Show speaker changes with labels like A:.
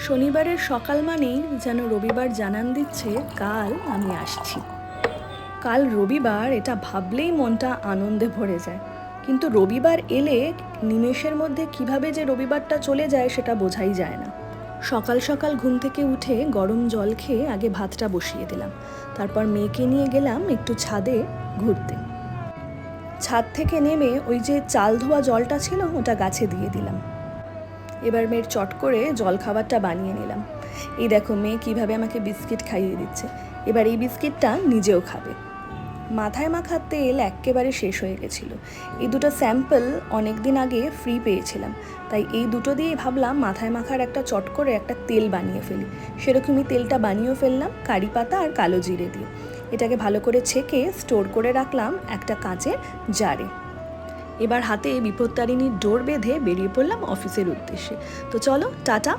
A: শনিবারের সকাল মানেই যেন রবিবার জানান দিচ্ছে কাল আমি আসছি। কাল রবিবার এটা ভাবলেই মনটা আনন্দে ভরে যায়, কিন্তু রবিবার এলে নিমেষের মধ্যে কিভাবে যে রবিবারটা চলে যায় সেটা বোঝাই যায় না। সকাল সকাল ঘুম থেকে উঠে গরম জল খেয়ে আগে ভাতটা বসিয়ে দিলাম, তারপর মেয়েকে নিয়ে গেলাম একটু ছাদে ঘুরতে। ছাদ থেকে নেমে ওই যে চাল ধোয়া জলটা ছিল ওটা গাছে দিয়ে দিলাম। এবার মেয়ের চট করে জলখাবারটা বানিয়ে নিলাম। এই দেখো মেয়ে কিভাবে আমাকে বিস্কিট খাইয়ে দিচ্ছে। এবার এই বিস্কিটটা নিজেও খাবে। মাথায় মাখার তেল একেবারে শেষ হয়ে গেছিলো। এই দুটো স্যাম্পল অনেক দিন আগে ফ্রি পেয়েছিলাম, তাই এই দুটো দিয়েই ভাবলাম মাথায় মাখার একটা চট করে একটা তেল বানিয়ে ফেলি। সেরকমই তেলটা বানিয়েও ফেললাম কারি পাতা আর কালো জিরে দিয়ে। এটাকে ভালো করে ছেঁকে স্টোর করে রাখলাম একটা কাঁচের জারে। এবার হাতে বিপত্তারিণীর ডোর বেঁধে বেরিয়ে পড়লাম অফিসের উদ্দেশ্যে। তো চলো, টাটা।